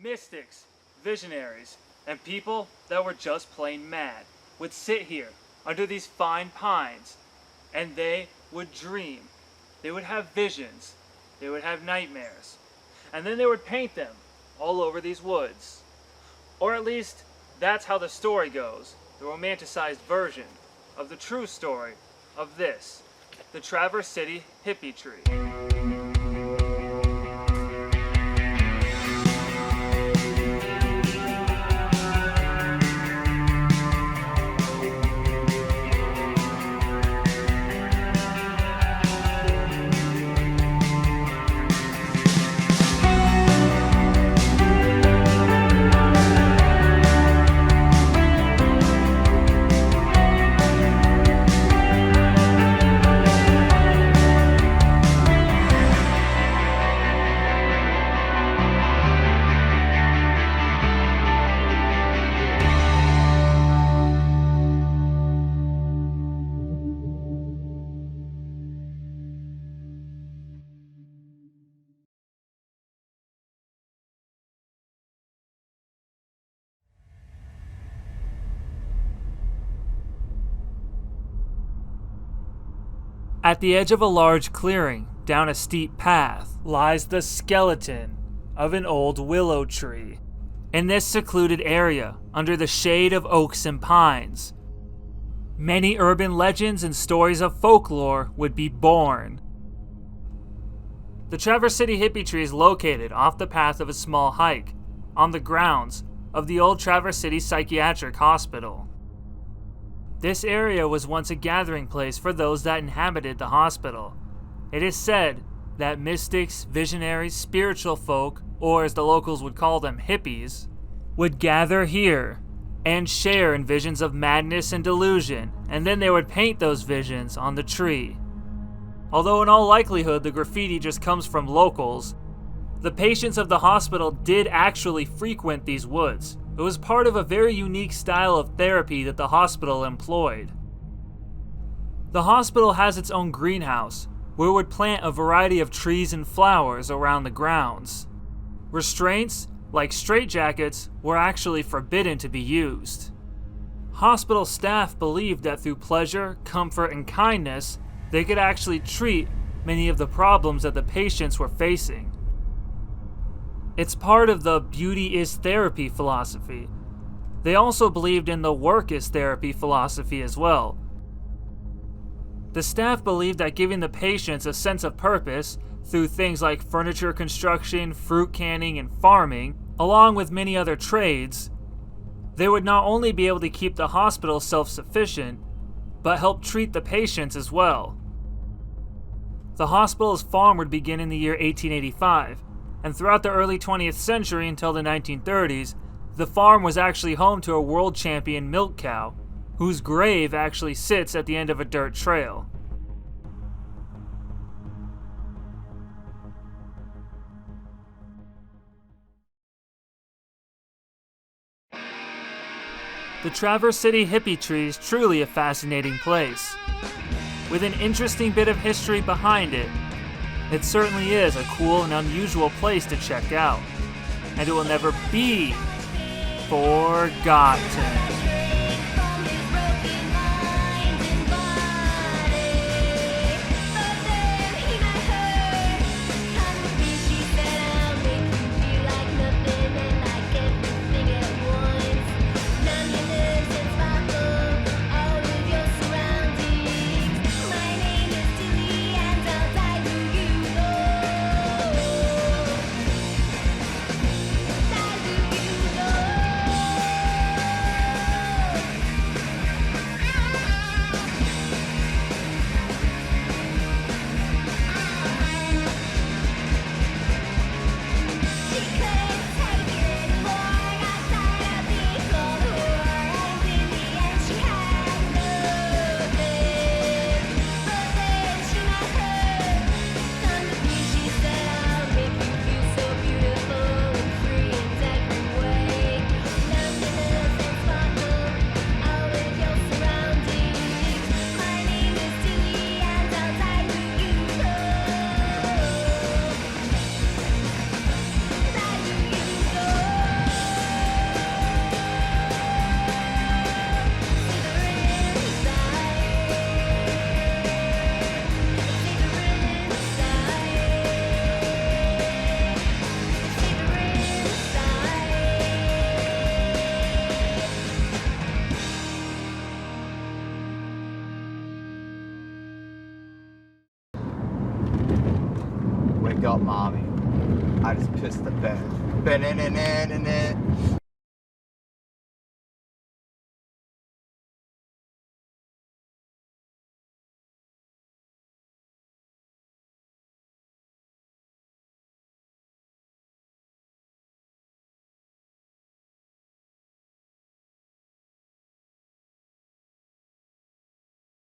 mystics, visionaries, and people that were just plain mad would sit here under these fine pines, and they would dream. They would have visions. They would have nightmares. And then they would paint them all over these woods. Or at least, that's how the story goes, the romanticized version of the true story of this, the Traverse City Hippie tree. At the edge of a large clearing, down a steep path, lies the skeleton of an old willow tree. In this secluded area, under the shade of oaks and pines, many urban legends and stories of folklore would be born. The Traverse City Hippie tree is located off the path of a small hike, on the grounds of the old Traverse City Psychiatric Hospital. This area was once a gathering place for those that inhabited the hospital. It is said that mystics, visionaries, spiritual folk, or as the locals would call them, hippies, would gather here and share in visions of madness and delusion, and then they would paint those visions on the tree. Although in all likelihood the graffiti just comes from locals, the patients of the hospital did actually frequent these woods. It was part of a very unique style of therapy that the hospital employed. The hospital has its own greenhouse, where it would plant a variety of trees and flowers around the grounds. Restraints, like straitjackets, were actually forbidden to be used. Hospital staff believed that through pleasure, comfort, and kindness, they could actually treat many of the problems that the patients were facing. It's part of the beauty is therapy philosophy. They also believed in the work is therapy philosophy as well. The staff believed that giving the patients a sense of purpose through things like furniture construction, fruit canning, and farming, along with many other trades, they would not only be able to keep the hospital self-sufficient, but help treat the patients as well. The hospital's farm would begin in the year 1885, and throughout the early 20th century until the 1930s, the farm was actually home to a world champion milk cow, whose grave actually sits at the end of a dirt trail. The Traverse City Hippie tree is truly a fascinating place. With an interesting bit of history behind it, it certainly is a cool and unusual place to check out, and it will never be forgotten. wake up mommy. I just pissed the bed.